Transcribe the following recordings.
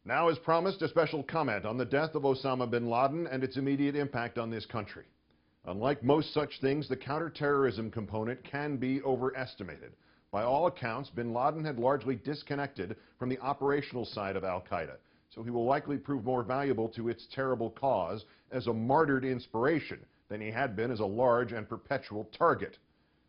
Now, as promised, a special comment on the death of Osama bin Laden and its immediate impact on this country. Unlike most such things, the counterterrorism component can be overestimated. By all accounts, bin Laden had largely disconnected from the operational side of al-Qaeda, so he will likely prove more valuable to its terrible cause as a martyred inspiration than he had been as a large and perpetual target.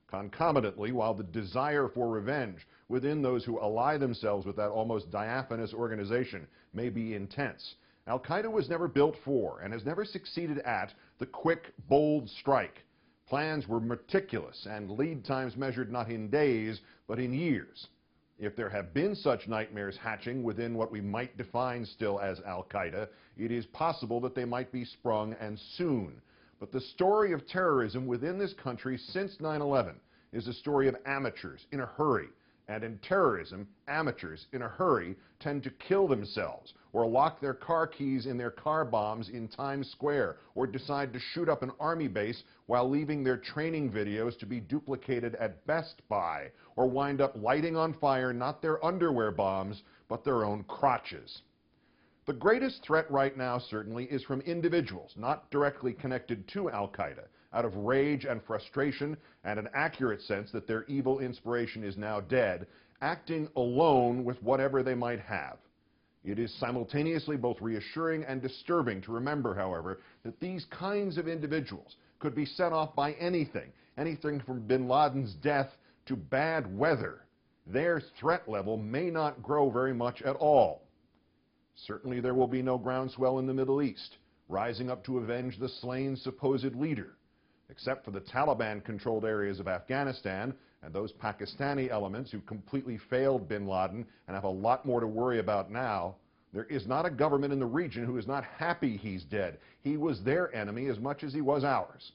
Concomitantly, while the desire for revenge within those who ally themselves with that almost diaphanous organization may be intense, al-Qaeda was never built for and has never succeeded at the quick, bold strike. Plans were meticulous and lead times measured not in days, but in years. If there have been such nightmares hatching within what we might define still as al-Qaeda, it is possible that they might be sprung, and soon. But the story of terrorism within this country since 9/11 is a story of amateurs in a hurry. And in terrorism, amateurs in a hurry tend to kill themselves or lock their car keys in their car bombs in Times Square or decide to shoot up an army base while leaving their training videos to be duplicated at Best Buy, or wind up lighting on fire not their underwear bombs, but their own crotches. The greatest threat right now, certainly, is from individuals not directly connected to al-Qaeda, out of rage and frustration and an accurate sense that their evil inspiration is now dead, acting alone with whatever they might have. It is simultaneously both reassuring and disturbing to remember, however, that these kinds of individuals could be set off by anything from bin Laden's death to bad weather. Their threat level may not grow very much at all. Certainly there will be no groundswell in the Middle East, rising up to avenge the slain supposed leader. Except for the Taliban-controlled areas of Afghanistan and those Pakistani elements who completely failed bin Laden and have a lot more to worry about now, there is not a government in the region who is not happy he's dead. He was their enemy as much as he was ours.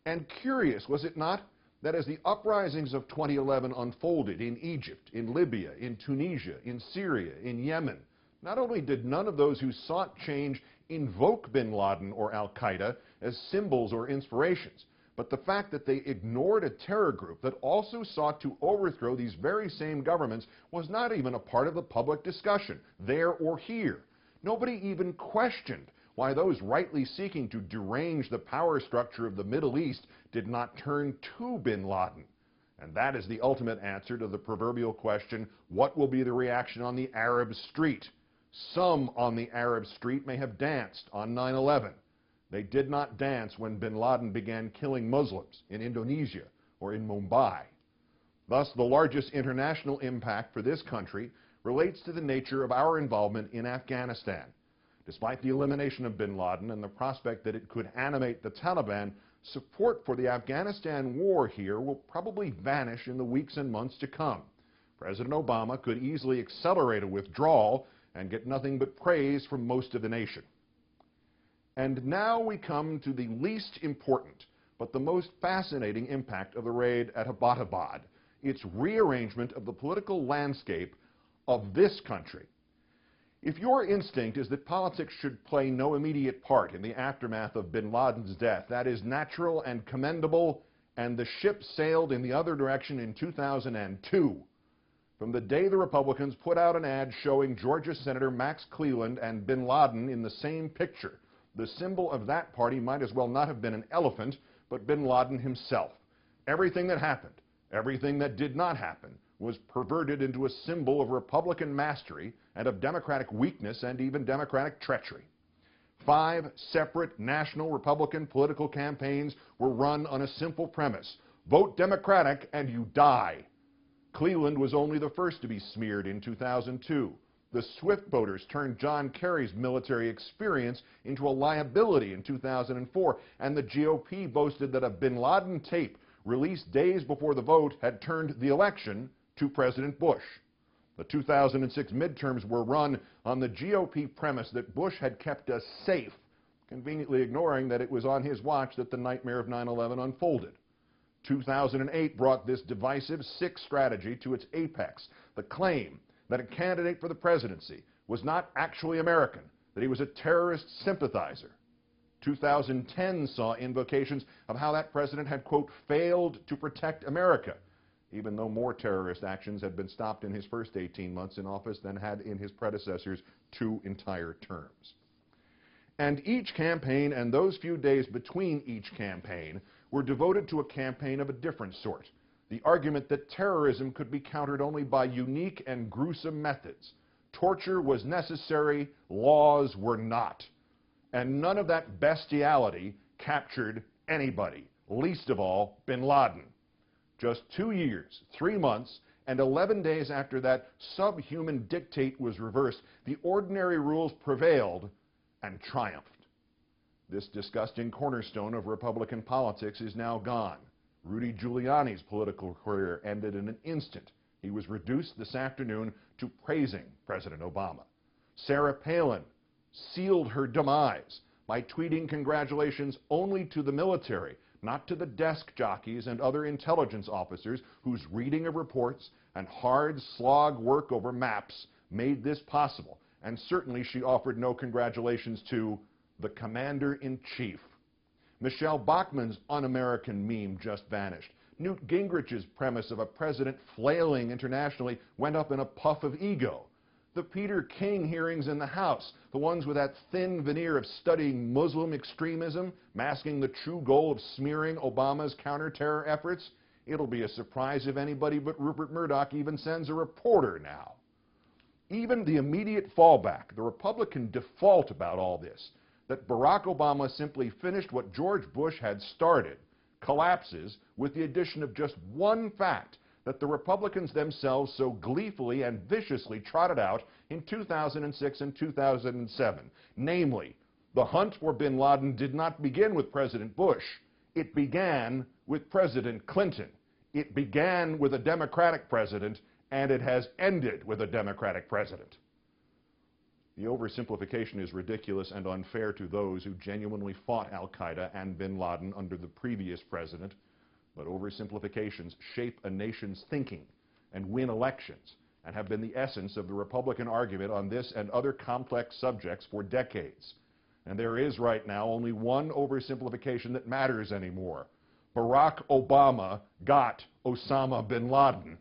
And curious, was it not, that as the uprisings of 2011 unfolded in Egypt, in Libya, in Tunisia, in Syria, in Yemen, not only did none of those who sought change invoke bin Laden or al-Qaeda as symbols or inspirations, but the fact that they ignored a terror group that also sought to overthrow these very same governments was not even a part of the public discussion, there or here. Nobody even questioned why those rightly seeking to derange the power structure of the Middle East did not turn to bin Laden. And that is the ultimate answer to the proverbial question, what will be the reaction on the Arab street? Some on the Arab street may have danced on 9/11. They did not dance when bin Laden began killing Muslims in Indonesia or in Mumbai. Thus, the largest international impact for this country relates to the nature of our involvement in Afghanistan. Despite the elimination of bin Laden and the prospect that it could animate the Taliban, support for the Afghanistan war here will probably vanish in the weeks and months to come. President Obama could easily accelerate a withdrawal and get nothing but praise from most of the nation. And now we come to the least important, but the most fascinating impact of the raid at Abbottabad, its rearrangement of the political landscape of this country. If your instinct is that politics should play no immediate part in the aftermath of bin Laden's death, that is natural and commendable, and the ship sailed in the other direction in 2002. From the day the Republicans put out an ad showing Georgia Senator Max Cleland and bin Laden in the same picture, the symbol of that party might as well not have been an elephant, but bin Laden himself. Everything that happened, everything that did not happen, was perverted into a symbol of Republican mastery and of Democratic weakness and even Democratic treachery. 5 separate national Republican political campaigns were run on a simple premise: vote Democratic and you die. Cleland was only the first to be smeared in 2002. The Swift voters turned John Kerry's military experience into a liability in 2004, and the GOP boasted that a bin Laden tape released days before the vote had turned the election to President Bush. The 2006 midterms were run on the GOP premise that Bush had kept us safe, conveniently ignoring that it was on his watch that the nightmare of 9/11 unfolded. 2008 brought this divisive sick strategy to its apex, the claim that a candidate for the presidency was not actually American, that he was a terrorist sympathizer. 2010 saw invocations of how that president had, quote, failed to protect America. even though more terrorist actions had been stopped in his first 18 months in office than had in his predecessor's 2 entire terms. And each campaign and those few days between each campaign were devoted to a campaign of a different sort. The argument that terrorism could be countered only by unique and gruesome methods. Torture was necessary, laws were not. And none of that bestiality captured anybody, least of all bin Laden. Just 2 years, 3 months, and 11 days after that subhuman dictate was reversed, the ordinary rules prevailed and triumphed. This disgusting cornerstone of Republican politics is now gone. Rudy Giuliani's political career ended in an instant. He was reduced this afternoon to praising President Obama. Sarah Palin sealed her demise by tweeting congratulations only to the military, not to the desk jockeys and other intelligence officers whose reading of reports and hard slog work over maps made this possible. And certainly she offered no congratulations to the commander-in-chief. Michelle Bachmann's un-American meme just vanished. Newt Gingrich's premise of a president flailing internationally went up in a puff of ego. The Peter King hearings in the House, the ones with that thin veneer of studying Muslim extremism, masking the true goal of smearing Obama's counter-terror efforts, it'll be a surprise if anybody but Rupert Murdoch even sends a reporter now. Even the immediate fallback, the Republican default about all this, that Barack Obama simply finished what George Bush had started, collapses with the addition of just one fact that the Republicans themselves so gleefully and viciously trotted out in 2006 and 2007. Namely, the hunt for bin Laden did not begin with President Bush. It began with President Clinton. It began with a Democratic president, and it has ended with a Democratic president. The oversimplification is ridiculous and unfair to those who genuinely fought al-Qaeda and bin Laden under the previous president, but oversimplifications shape a nation's thinking and win elections and have been the essence of the Republican argument on this and other complex subjects for decades. And there is right now only one oversimplification that matters anymore. Barack Obama got Osama bin Laden,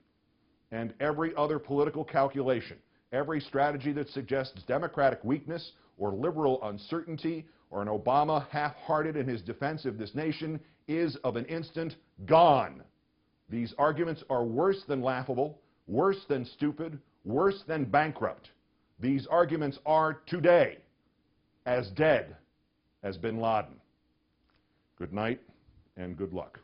and every other political calculation, every strategy that suggests democratic weakness or liberal uncertainty or an Obama half-hearted in his defense of this nation is of an instant gone. These arguments are worse than laughable, worse than stupid, worse than bankrupt. These arguments are today as dead as bin Laden. Good night and good luck.